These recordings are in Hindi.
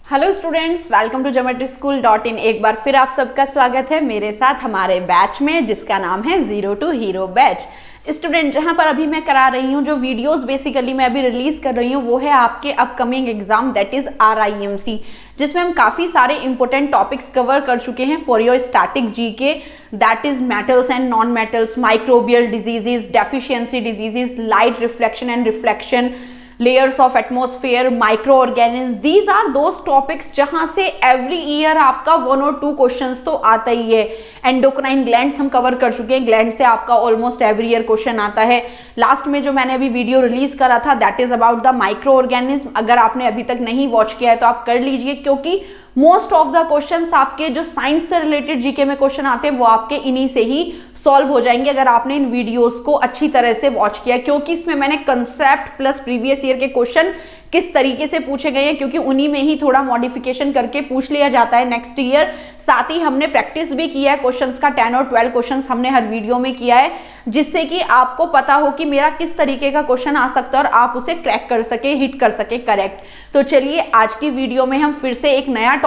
Hello students, welcome to geometry-school.in। एक बार फिर आप सबका स्वागत है मेरे साथ हमारे बैच में जिसका नाम है zero to hero batch. Student, जहां पर अभी मैं करा रही हूं, जो वीडियोस बेसिकली मैं अभी रिलीज कर रही हूं, वो है आपके upcoming exam that is RIMC, जिसमें हम काफी सारे इंपॉर्टेंट टॉपिक्स कवर कर चुके हैं for your static GK that is metals and non metals, microbial diseases, deficiency diseases, light reflection and reflection, layers of atmosphere, microorganisms। these are those topics जहां से every year आपका 1 और 2 क्वेश्चंस तो आता ही है। एंडोक्राइन ग्लैंड्स हम कवर कर चुके हैं, ग्लैंड से आपका ऑलमोस्ट एवरी ईयर क्वेश्चन आता है। लास्ट में जो मैंने अभी वीडियो रिलीज करा था that is about the micro organism. अगर आपने अभी तक नहीं वॉच किया है तो आप कर लीजिए, क्योंकि मोस्ट ऑफ द क्वेश्चंस आपके जो साइंस से रिलेटेड जीके में क्वेश्चन आते हैं वो आपके इन्हीं से ही सॉल्व हो जाएंगे अगर आपने इन वीडियोस को अच्छी तरह से वॉच किया, क्योंकि इसमें मैंने कंसेप्ट प्लस प्रीवियस ईयर के क्वेश्चन किस तरीके से पूछे गए हैं, क्योंकि उन्हीं में ही थोड़ा मॉडिफिकेशन करके पूछ लिया जाता है नेक्स्ट ईयर। साथ ही हमने प्रैक्टिस भी किया है क्वेश्चंस का, 10 और 12 क्वेश्चंस हमने हर वीडियो में किया है, जिससे कि आपको पता हो कि मेरा किस तरीके का क्वेश्चन आ सकता है और आप उसे क्रैक कर सके, हिट कर सके करेक्ट। तो चलिए आज की वीडियो में हम फिर से एक नया टॉपिक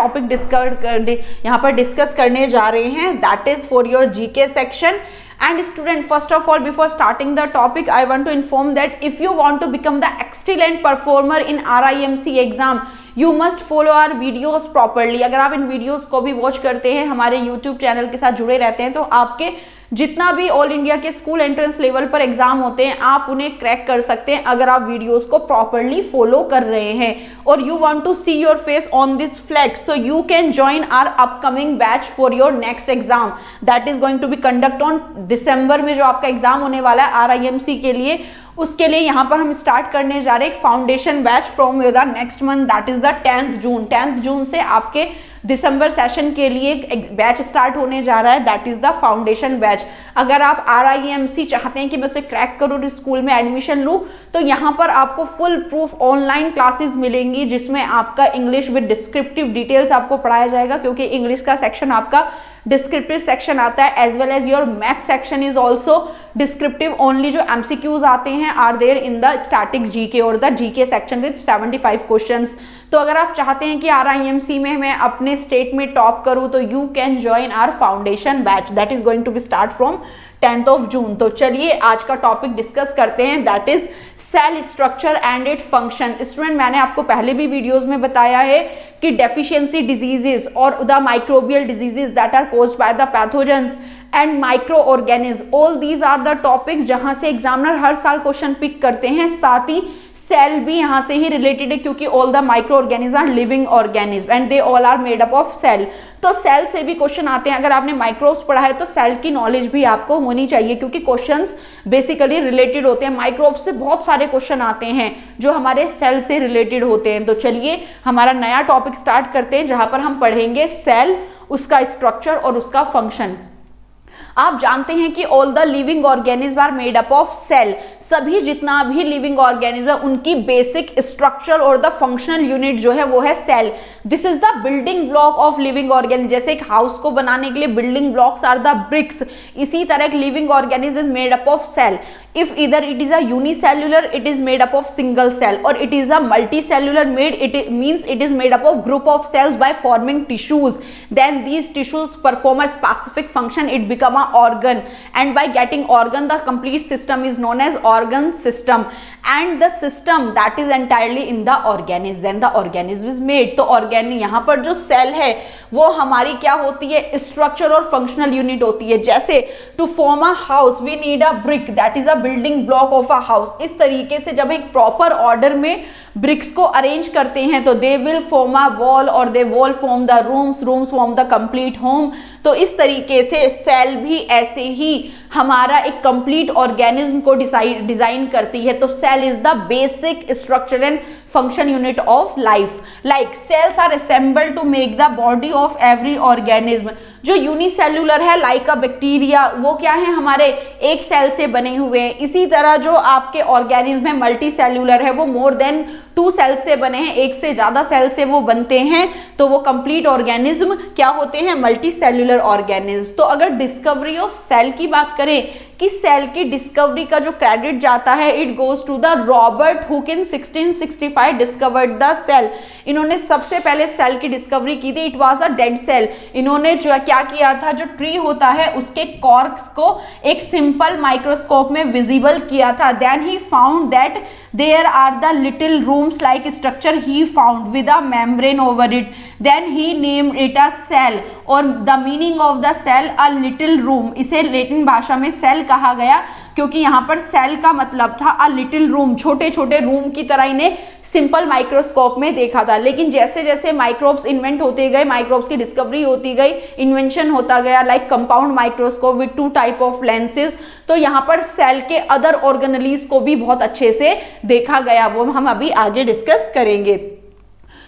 यहाँ पर डिस्कस करने जा रहे हैं that is for your GK section. And student, first of all, before starting the topic, I want to inform that if you want to become the excellent performer in RIMC exam, you must follow our videos properly। अगर आप इन वीडियोस को भी वॉच करते हैं, हमारे YouTube चैनल के साथ जुड़े रहते हैं, तो आपके जितना भी ऑल इंडिया के स्कूल एंट्रेंस लेवल पर एग्जाम होते हैं आप उन्हें क्रैक कर सकते हैं अगर आप वीडियोस को प्रॉपरली फॉलो कर रहे हैं। और you want to see your face on this flex, तो you can join our upcoming batch for your next exam that is going to be conduct on December में। जो आपका एग्जाम होने वाला है RIMC के लिए, उसके लिए यहाँ पर हम स्टार्ट करने जा रहे हैं एक foundation batch from the next month that is the 10th June. 10th जून से आपके दिसंबर सेशन के लिए एक बैच स्टार्ट होने जा रहा है that is the foundation batch. अगर आप RIMC चाहते हैं कि मैं उसे क्रैक करूँ, स्कूल में एडमिशन लूँ, तो यहाँ पर आपको फुल प्रूफ ऑनलाइन क्लासेस मिलेंगी जिसमें आपका इंग्लिश विद डिस्क्रिप्टिव डिटेल्स आपको पढ़ाया जाएगा, क्योंकि इंग्लिश का सेक्शन आपका डिस्क्रिप्टिव सेक्शन आता है, as well as your math section is also descriptive. Only जो MCQs आते हैं are there in the static GK और the GK section with 75 questions. तो अगर आप चाहते हैं कि RIMC में मैं अपने स्टेट में टॉप करूं, तो you can join our foundation batch that is going to be start from 10th of June। तो चलिए आज का टॉपिक डिस्कस करते हैं that is cell structure and it function. Student, मैंने आपको पहले भी वीडियोस में बताया है कि डेफिशिएंसी डिजीजेस और the microbial diseases that are caused by the pathogens and micro organism, all these are the topics जहां से एग्जामिनर हर साल क्वेश्चन पिक करते हैं। साथ ही सेल भी यहाँ से ही रिलेटेड है, क्योंकि all the micro organism are living organism and they all are made up of cell. तो सेल से भी क्वेश्चन आते हैं। अगर आपने माइक्रोब्स पढ़ा है तो सेल की नॉलेज भी आपको होनी चाहिए, क्योंकि क्वेश्चंस बेसिकली रिलेटेड होते हैं। माइक्रोब्स से बहुत सारे क्वेश्चन आते हैं जो हमारे सेल से रिलेटेड होते हैं। तो चलिए हमारा नया टॉपिक स्टार्ट करते हैं जहां पर हम पढ़ेंगे सेल, उसका स्ट्रक्चर और उसका फंक्शन। आप जानते हैं कि all the living organism are made up of cell. सभी जितना भी लिविंग ऑर्गेनिज्म है उनकी बेसिक स्ट्रक्चर और द फंक्शनल यूनिट जो है वो है cell. This is the building block of living organism. जैसे एक हाउस को बनाने के लिए building blocks are the bricks, इसी तरह एक living organism is made up of cell. If either it is a unicellular, it is made up of single cell, or it is a multicellular it means it is made up of group of cells by forming tissues. Then these tissues perform a specific function, it become a organ, and by getting organ the complete system is known as organ system, and the system that is entirely in the organism, then the organism is made। तो organ यहाँ पर जो सेल है वो हमारी क्या होती है, स्ट्रक्चर और फंक्शनल यूनिट होती है। जैसे to form a house we need a brick that is a building block of a house. इस तरीके से जब एक प्रॉपर ऑर्डर में ब्रिक्स को अरेंज करते हैं तो they will form a wall और the wall form the rooms, rooms form the complete home. तो इस तरीके से सेल भी ऐसे ही हमारा एक कंप्लीट ऑर्गेनिज्म को डिजाइन करती है। तो cell is the basic structure and function unit of life. Like cells are assembled to make the body of every organism. जो यूनिसेल्युलर है लाइक अ बैक्टीरिया, वो क्या है, हमारे एक सेल से बने हुए हैं। इसी तरह जो आपके ऑर्गेनिज्म है मल्टी सेल्युलर है, वो मोर देन 2 सेल्स से बने हैं, एक से ज्यादा सेल से वो बनते हैं। तो वो कंप्लीट ऑर्गेनिज्म क्या होते हैं, मल्टी सेल्युलर ऑर्गेनिज्म। तो अगर डिस्कवरी ऑफ सेल की बात करें कि सेल की डिस्कवरी का जो क्रेडिट जाता है it goes to the Robert Hooke in 1665 discovered the cell. इन्होंने सबसे पहले सेल की डिस्कवरी की थी। It was a dead cell. इन्होंने जो क्या किया था, जो ट्री होता है उसके कॉर्क्स को एक सिंपल माइक्रोस्कोप में विजिबल किया था। Then he found that there are the little rooms like structure he found with a membrane over it. Then he named it a cell और the meaning of the cell a little room। इसे लैटिन भाषा में सेल कहा गया क्योंकि यहाँ पर सेल का मतलब था a little room, छोटे छोटे रूम की तरह इन्हें सिंपल माइक्रोस्कोप में देखा था। लेकिन जैसे जैसे माइक्रोब्स इन्वेंट होते गए, माइक्रोब्स की डिस्कवरी होती गई, इन्वेंशन होता गया like compound microscope with 2 type of lenses, तो यहाँ पर सेल के अदर ऑर्गेनेलीज को भी बहुत अच्छे से देखा गया। वो हम अभी आगे डिस्कस करेंगे।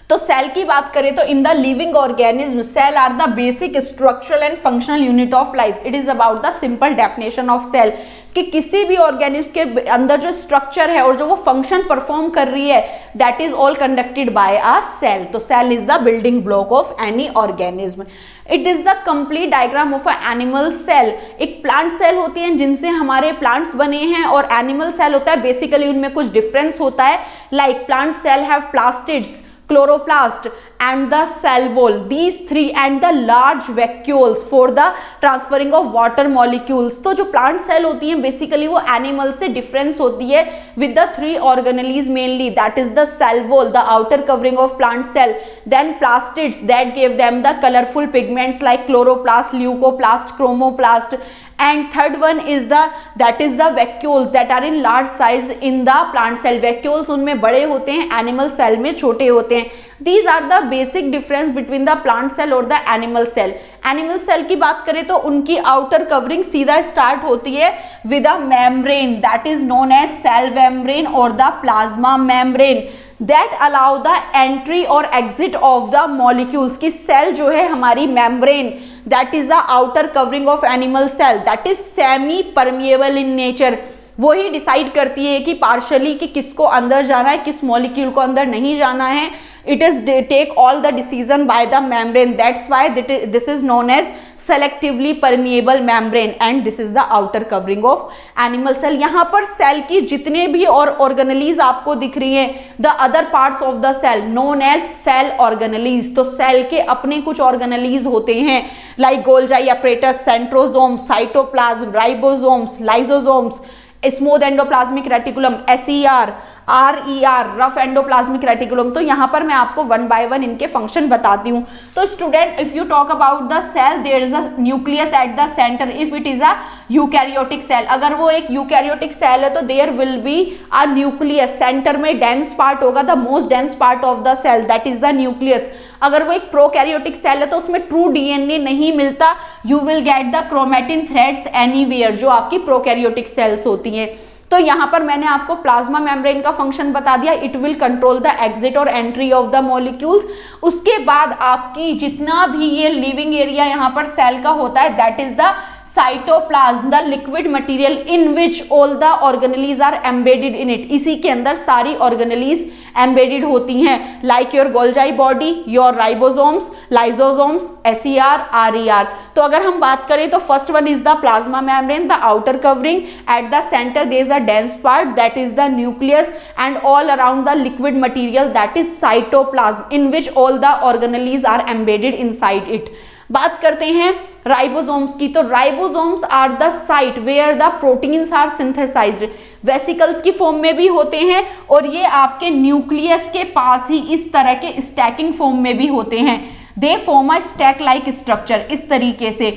तो सेल की बात करें तो in the living organism cell are the basic structural and functional unit of life. It is about the simple definition of cell कि किसी भी ऑर्गेनिज्म के अंदर जो स्ट्रक्चर है और जो वो फंक्शन परफॉर्म कर रही है that is all conducted by a cell. तो cell is the building block of any organism. It is the complete diagram of a animal cell. एक प्लांट सेल होती है जिनसे हमारे प्लांट्स बने हैं और एनिमल सेल होता है बेसिकली उनमें कुछ डिफरेंस होता है। Like plant cell have plastids, chloroplast and the cell wall, these three and the large vacuoles for the transferring of water molecules। तो जो plant cell होती हैं basically वो animal से difference होती है with the 3 organelles mainly, that is the cell wall, the outer covering of plant cell, then plastids that gave them the colorful pigments like chloroplast, leucoplast, chromoplast, and third one is that is the vacuoles that are in large size in the plant cell। vacuoles उनमें बड़े होते हैं, animal cell में छोटे होते हैं। These are the basic difference between the plant cell और the animal cell। animal cell की बात करें तो उनकी outer covering सीधा start होती है with a membrane that is known as cell membrane और the plasma membrane that allow the entry और exit of the molecules। की cell जो है हमारी membrane that is the outer covering of animal cell that is semi permeable in nature। वो ही डिसाइड करती है कि पार्शली कि किसको अंदर जाना है, किस मॉलिक्यूल को अंदर नहीं जाना है। It is take all the decision by the membrane, that's why this is known as selectively permeable membrane and this is the outer covering of animal cell. यहाँ पर सेल की जितने भी और ऑर्गेनेलीज आपको दिख रही हैं, the other parts of the cell known as cell organelles. तो सेल के अपने कुछ ऑर्गेनेलीज होते हैं like Golgi apparatus, centrosomes, cytoplasm, ribosomes, lysosomes, smooth endoplasmic reticulum, SER, RER, rough endoplasmic reticulum. तो यहाँ पर मैं आपको 1 बाय 1 इनके फंक्शन बताती हूँ। तो student if you talk about the cell there is a nucleus at the center if it is a eukaryotic cell. अगर वो एक यूकैरियोटिक सेल है तो there will be a nucleus, center में डेंस पार्ट होगा, the most dense part of the cell that is the nucleus. अगर वो एक प्रोकैरियोटिक सेल है तो उसमें ट्रू DNA नहीं मिलता, you will get the chromatin threads anywhere, जो आपकी प्रोकैरियोटिक सेल्स होती हैं। तो यहाँ पर मैंने आपको प्लाज्मा मेम्ब्रेन का फंक्शन बता दिया, it will control the exit और एंट्री ऑफ द मॉलिक्यूल्स। उसके बाद आपकी जितना भी ये लिविंग एरिया यहाँ पर सेल का होता है that is the cytoplasm, the liquid material in which all the organelles are embedded in it. इसी के अंदर सारी ऑर्गेनेलीज एम्बेडेड होती हैं like your Golgi body, your ribosomes, lysosomes, SER, RER। तो अगर हम बात करें तो first one is the plasma membrane, the outer covering, at the centre there is a dense part that is the nucleus and all around the liquid material that is cytoplasm in which all the organelles are embedded inside it. बात करते हैं राइबोसोम्स की। तो ribosomes are the site where the proteins are synthesized. Vesicles की फॉर्म में भी होते हैं और ये आपके न्यूक्लियस के पास ही इस तरह के स्टैकिंग फॉर्म में भी होते हैं। They form a stack like structure, इस तरीके से।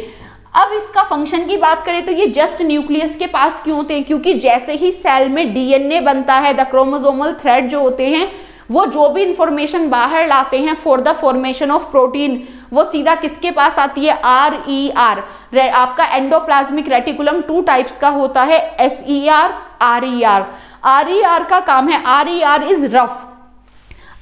अब इसका फंक्शन की बात करें तो ये जस्ट न्यूक्लियस के पास क्यों होते हैं, क्योंकि जैसे ही सेल में DNA बनता है, द क्रोमोसोमल थ्रेड जो होते हैं वो जो भी इंफॉर्मेशन बाहर लाते हैं for the formation of protein, वो सीधा किसके पास आती है, RER। आपका एंडोप्लाज्मिक रेटिकुलम 2 टाइप्स का होता है, SER, RER। RER का काम है, RER इज रफ।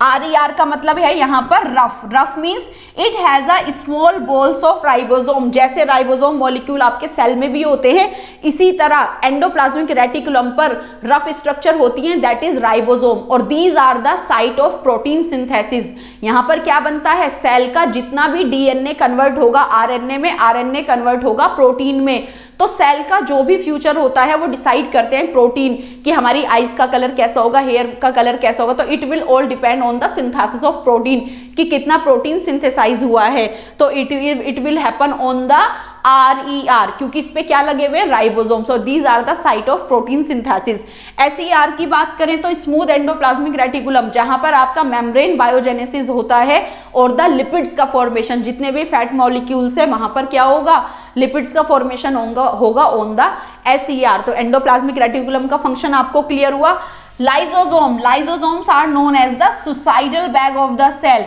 RER का मतलब है यहाँ पर rough. Rough means it has a small balls of ribosome. जैसे राइबोसोम मॉलिक्यूल आपके सेल में भी होते हैं, इसी तरह एंडोप्लाज्मिक रेटिकुलम पर रफ स्ट्रक्चर होती हैं दैट इज राइबोसोम। और these are the site of protein synthesis. यहाँ पर क्या बनता है, सेल का जितना भी DNA कन्वर्ट होगा RNA में, RNA कन्वर्ट होगा प्रोटीन में। तो सेल का जो भी फ्यूचर होता है वो डिसाइड करते हैं प्रोटीन, कि हमारी आईज का कलर कैसा होगा, हेयर का कलर कैसा होगा। तो it will all depend on the synthesis of protein, कि कितना प्रोटीन सिंथेसाइज हुआ है। तो it will happen on the RER, क्योंकि इस पे क्या लगे हुए हैं, ribosome. So these are the site of protein synthesis. SER की बात करें तो स्मूथ एंडोप्लाज्मिक रेटिकुलम, जहां पर आपका मेम्ब्रेन बायोजेनेसिस होता है और द लिपिड्स का फॉर्मेशन, जितने भी फैट मॉलिक्यूल्स है वहां पर क्या होगा, लिपिड्स का फॉर्मेशन होगा ऑन द SER। तो एंडोप्लाज्मिक रेटिकुलम का फंक्शन आपको क्लियर हुआ। Lysosomes are known as the suicidal bag of the cell.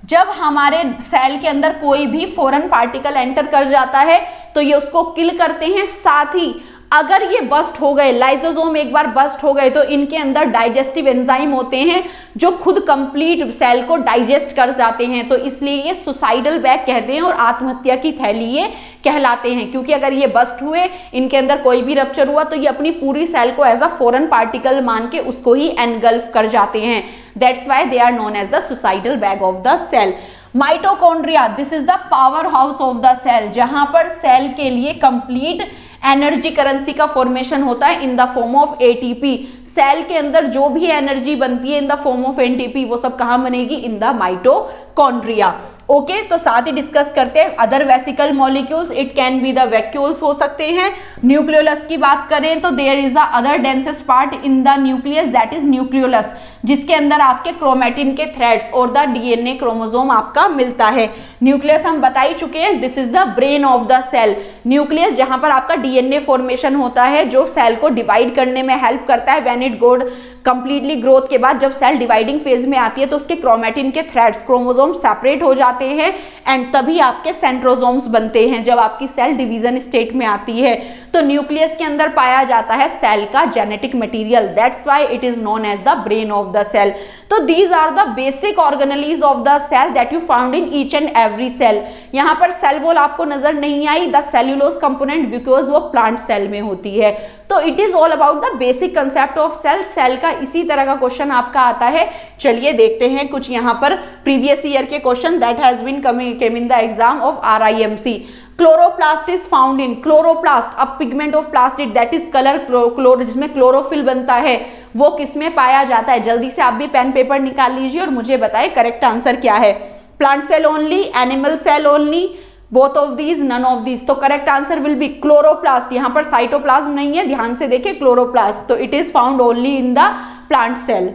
जब हमारे सेल के अंदर कोई भी फॉरेन पार्टिकल एंटर कर जाता है तो ये उसको किल करते हैं। साथ ही अगर ये बस्ट हो गए, लाइसोसोम एक बार बस्ट हो गए, तो इनके अंदर डाइजेस्टिव एंजाइम होते हैं जो खुद कंप्लीट सेल को डाइजेस्ट कर जाते हैं। तो इसलिए ये सुसाइडल बैग कहते हैं और आत्महत्या की थैली ये कहलाते हैं, क्योंकि अगर ये बस्ट हुए, इनके अंदर कोई भी रप्चर हुआ, तो ये अपनी पूरी सेल को एज अ फॉरेन पार्टिकल मान के उसको ही एनगल्फ कर जाते हैं। That's why they are known as the suicidal bag of the cell. Mitochondria, this is the power house of the cell, जहां पर सेल के लिए कंप्लीट एनर्जी करेंसी का फॉर्मेशन होता है in the form of ATP। Cell के अंदर जो भी एनर्जी बनती है in the form of ATP, वो सब कहां बनेगी, इन द माइटोकॉन्ड्रिया। ओके, तो साथ ही डिस्कस करते हैं other vesicle molecules. It can be the vacuoles हो सकते हैं। न्यूक्लियोलस की बात करें तो there is a other densest part in the nucleus, that is nucleolus, जिसके अंदर आपके क्रोमेटिन के थ्रेड्स और द DNA क्रोमोसोम आपका मिलता है। न्यूक्लियस हम बता ही चुके हैं, this is the brain of the cell. Nucleus जहां पर आपका DNA फॉर्मेशन होता है, जो सेल को डिवाइड करने में हेल्प करता है। व्हेन इट गोड कंप्लीटली ग्रोथ के बाद जब सेल डिवाइडिंग फेज में आती है तो उसके क्रोमेटिन के थ्रेड्स, क्रोमोसोम सेपरेट हो जाते हैं एंड तभी आपके सेंट्रोसोम्स बनते हैं जब आपकी सेल डिवीजन स्टेट में आती है। तो न्यूक्लियस के अंदर पाया जाता है सेल का genetic material, that's why it is known as the brain of the cell. तो these are the basic organelles of the cell that you found in each and every cell. यहाँ पर सेल वॉल आपको नजर नहीं आई, द सेल्यूलोज कंपोनेंट, बिकॉज वो प्लांट सेल में होती है। तो it is all about the basic concept of cell. Cell का इसी तरह का क्वेश्चन आपका आता है। चलिए देखते हैं कुछ यहाँ पर प्रीवियस ईयर के question that has been come in the exam of RIMC। Chloroplast is found in, chloroplast a pigment of plastid that is colour क्लोर, जिसमें क्लोरोफिल बनता है, वो किसमें पाया जाता है। जल्दी से आप भी पेन पेपर निकाल लीजिए और मुझे बताएं करेक्ट आंसर क्या है। Plant cell only, animal cell only, both of these, none of these. तो correct answer will be chloroplast. यहाँ पर साइटोप्लाज्म नहीं है, ध्यान से देखें, क्लोरोप्लास्ट। तो it is found only in the plant cell,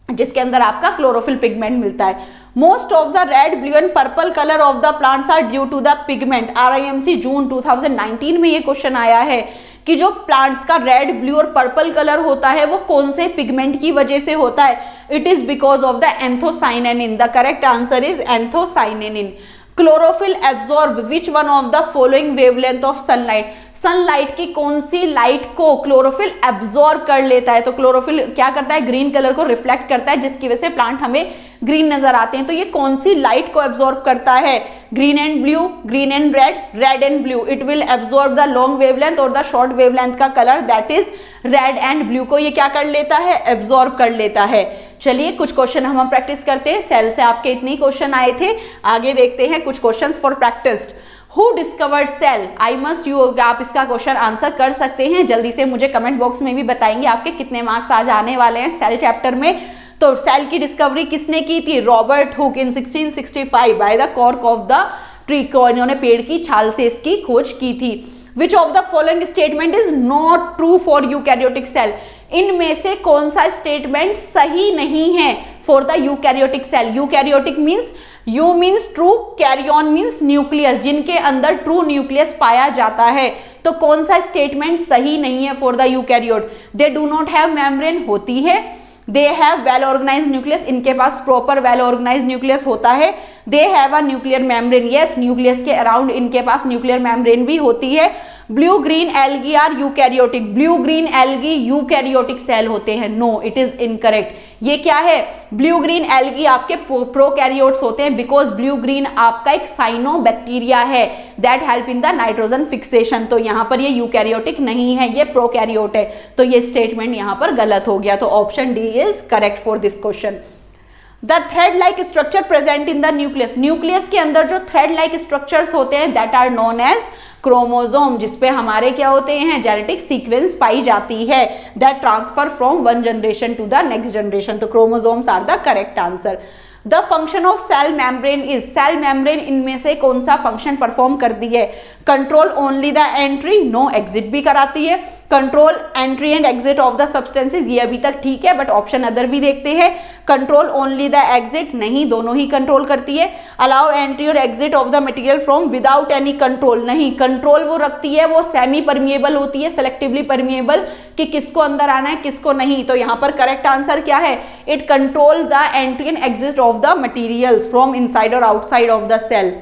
जिसके अंदर आपका क्लोरोफिल पिगमेंट मिलता है। Most of the red, blue and purple colour of the plants are due to the pigment. RIMC June 2019 में ये क्वेश्चन आया है कि जो प्लांट्स का रेड, ब्लू और पर्पल कलर होता है वो कौन से पिगमेंट की वजह से होता है। It is because of the anthocyanin. The correct answer is anthocyanin. Chlorophyll absorb which one of the following wavelength of sunlight. Sunlight की कौन सी लाइट को क्लोरोफिल एब्जॉर्ब कर लेता है। तो क्लोरोफिल क्या करता है, ग्रीन कलर को रिफ्लेक्ट करता है, जिसकी वजह से प्लांट हमें ग्रीन नजर आते हैं। तो ये कौन सी लाइट को एब्जॉर्ब करता है, green and blue, green and red, red and blue. It will absorb the long wavelength और द शॉर्ट वेवलेंथ का colour, that is red and blue को ये क्या कर लेता है, एब्जॉर्ब कर लेता है। चलिए कुछ क्वेश्चन हम प्रैक्टिस करते हैं। सेल से आपके इतने क्वेश्चन आए थे, आगे देखते हैं कुछ question for practice. Who discovered cell? I must you, आप इसका क्वेश्चन आंसर कर सकते हैं। जल्दी से मुझे कमेंट बॉक्स में भी बताएंगे आपके कितने मार्क्स आज आने वाले हैं सेल चैप्टर में। तो सेल की डिस्कवरी किसने की थी, Robert Hooke in 1665 by the cork of the tree को, इन्होंने पेड़ की छाल से इसकी खोज की थी। Which of the following statement is not true for eukaryotic cell? इनमें से कौन सा स्टेटमेंट सही नहीं है for the eukaryotic cell. Eukaryotic means, eu means true, karyon means nucleus, जिनके अंदर ट्रू न्यूक्लियस पाया जाता है। तो कौन सा स्टेटमेंट सही नहीं है for the eukaryote. They do not have membrane, होती है। They have well organize nucleus, इनके पास प्रॉपर वेल ऑर्गेनाइज न्यूक्लियस होता है। They have a nuclear membrane, yes, nucleus के अराउंड इनके पास न्यूक्लियर मेम्ब्रेन भी होती है। Blue green algae are eukaryotic, blue green algae eukaryotic cell होते हैं। No, it is incorrect. ये क्या है, ब्लू ग्रीन एल्गी आपके प्रोकैरियोट्स होते हैं, बिकॉज ब्लू ग्रीन आपका एक साइनोबैक्टीरिया है that help in the nitrogen fixation. तो यहाँ पर ये यूकैरियोटिक नहीं है, ये प्रोकैरियोट है। तो ये स्टेटमेंट यहाँ पर गलत हो गया। तो option D is correct for this question. The thread like structure present in the nucleus, nucleus के अंदर जो थ्रेड लाइक स्ट्रक्चर्स होते हैं that are known as chromosome, जिसपे हमारे क्या होते हैं जेनेटिक सीक्वेंस पाई जाती है that transfer from one generation to the next generation. तो chromosomes are the correct answer. The function of cell membrane is, cell membrane इनमें से कौन सा फंक्शन परफॉर्म करती है? Control only the entry, no exit भी कराती है। Control entry and exit of the substances, ये अभी तक ठीक है, बट ऑप्शन अदर भी देखते हैं। कंट्रोल ओनली द एग्जिट, नहीं, दोनों ही कंट्रोल करती है। अलाउ एंट्री और exit of the material from without any control, नहीं, कंट्रोल वो रखती है, वो सेमी परमिएबल होती है, सेलेक्टिवली परमिएबल, कि किसको अंदर आना है किसको नहीं। तो यहाँ पर करेक्ट आंसर क्या है? It control the entry and exit of the materials from inside और outside of the cell.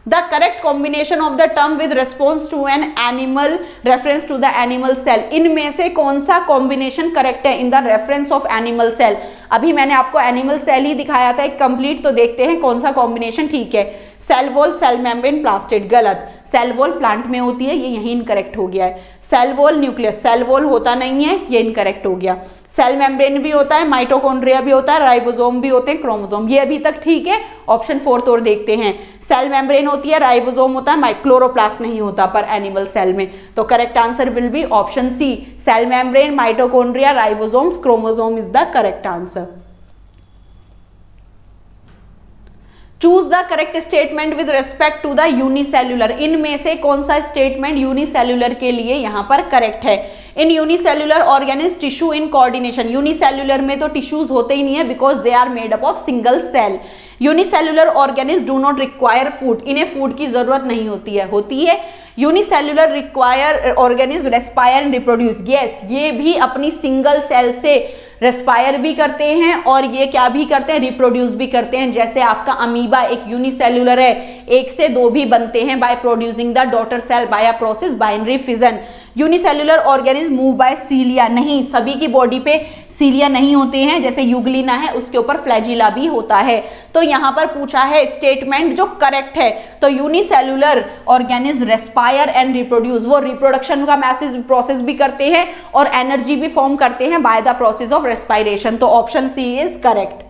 The correct combination of the term with response to an animal, reference to the animal cell, इनमें से कौन सा कॉम्बिनेशन करेक्ट है in the reference of animal cell? अभी मैंने आपको एनिमल सेल ही दिखाया था एक कंप्लीट, तो देखते हैं कौन सा कॉम्बिनेशन ठीक है। Cell wall, cell membrane, plastid, गलत। सेल वॉल प्लांट में होती है, ये यही इनकरेक्ट हो गया है। Cell wall nucleus, cell wall होता नहीं है, ये इनकरेक्ट हो गया। सेल मेम्ब्रेन भी होता है, माइटोकॉन्ड्रिया भी होता है, राइबोसोम भी होते हैं, क्रोमोसोम, ये अभी तक ठीक है। ऑप्शन 4 और देखते हैं। सेल मेम्ब्रेन होती है, राइबोसोम होता है, क्लोरोप्लास्ट नहीं होता पर एनिमल सेल में। तो correct answer will be option C, cell membrane, mitochondria, ribosomes, chromosome is the correct answer. Choose the correct statement with respect to the unicellular, इनमें से कौन सा स्टेटमेंट यूनिसेल्युलर के लिए यहां पर करेक्ट है? In unicellular organism tissue in coordination, unicellular में तो टिश्यूज होते ही नहीं है because they are made up of single cell. Unicellular organism do not require food, इन्हें फूड की जरूरत नहीं होती है। Unicellular require organism respire and reproduce, yes, ये भी अपनी सिंगल सेल से रेस्पायर भी करते हैं और ये क्या भी करते हैं, रिप्रोड्यूस भी करते हैं। जैसे आपका अमीबा एक यूनिसेल्युलर है, एक से दो भी बनते हैं by producing the daughter cell by a process binary fission. Unicellular organism move by cilia, नहीं, सभी की बॉडी पे सीलिया नहीं होते हैं, जैसे यूग्लिना है उसके ऊपर फ्लैजिला भी होता है। तो यहाँ पर पूछा है स्टेटमेंट जो करेक्ट है, तो unicellular organism respire and reproduce, वो रिप्रोडक्शन का मैसेज प्रोसेस भी करते हैं और एनर्जी भी फॉर्म करते हैं by the process of respiration. तो option C is correct.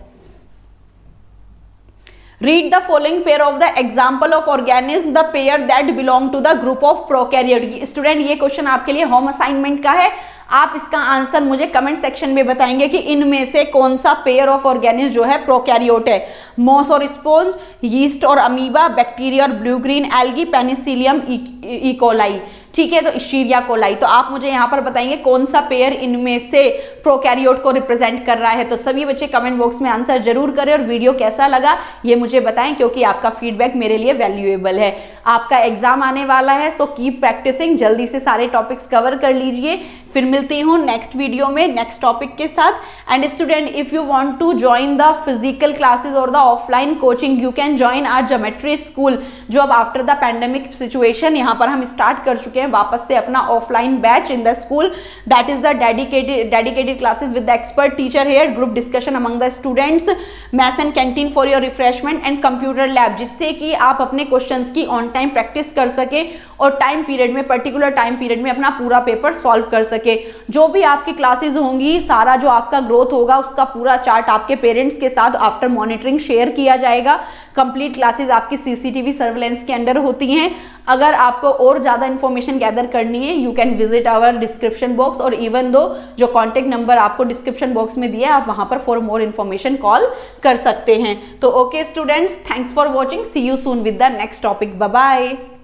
Read the following pair of the example of organism, the pair that belong to the group of prokaryote। Student ये क्वेश्चन आपके लिए होम असाइनमेंट का है, आप इसका आंसर मुझे कमेंट सेक्शन में बताएंगे कि इनमें से कौन सा पेयर ऑफ ऑर्गेनिज्म जो है प्रोकैरियोट है। मॉस और स्पोंज, यीस्ट और अमीबा, बैक्टीरिया और blue green algae, Penicillium E coli, ठीक है, तो इस्चीरिया कोलाई। तो आप मुझे यहाँ पर बताएंगे कौन सा पेयर इनमें से प्रोकैरियोट को रिप्रेजेंट कर रहा है। तो सभी बच्चे कमेंट बॉक्स में आंसर जरूर करें और वीडियो कैसा लगा ये मुझे बताएं, क्योंकि आपका फीडबैक मेरे लिए वैल्यूएबल है। आपका एग्जाम आने वाला है, सो कीप प्रैक्टिसिंग, जल्दी से सारे टॉपिक्स कवर कर लीजिए। फिर मिलती हूँ नेक्स्ट वीडियो में नेक्स्ट टॉपिक के साथ। And student, if you want to join the physical classes और the offline coaching, you can join our geometry school, जो अब आफ्टर द पैंडेमिक सिचुएशन यहाँ पर हम स्टार्ट कर चुके हैं वापस से अपना offline batch in the school. That is the dedicated classes with the expert teacher here, group discussion among the students, maths and canteen for your refreshment and computer lab, जिससे कि आप अपने क्वेश्चंस की ऑन टाइम प्रैक्टिस कर सके और टाइम पीरियड में, पर्टिकुलर टाइम पीरियड में अपना पूरा पेपर सॉल्व कर सके। जो भी आपकी क्लासेस होंगी, सारा जो आपका ग्रोथ होगा उसका पूरा चार्ट आपके पेरेंट्स के साथ आफ्टर मॉनिटरिंग शेयर किया जाएगा। कंप्लीट क्लासेस आपकी सीसीटीवी सर्वेलेंस के अंडर होती हैं। अगर आपको और ज़्यादा इन्फॉर्मेशन गैदर करनी है, you can visit our description box, और इवन दो जो कॉन्टेक्ट नंबर आपको डिस्क्रिप्शन बॉक्स में दिया है, आप वहां पर फॉर मोर इन्फॉर्मेशन कॉल कर सकते हैं। तो okay students, thanks for watching, see you soon with the next topic, bye bye.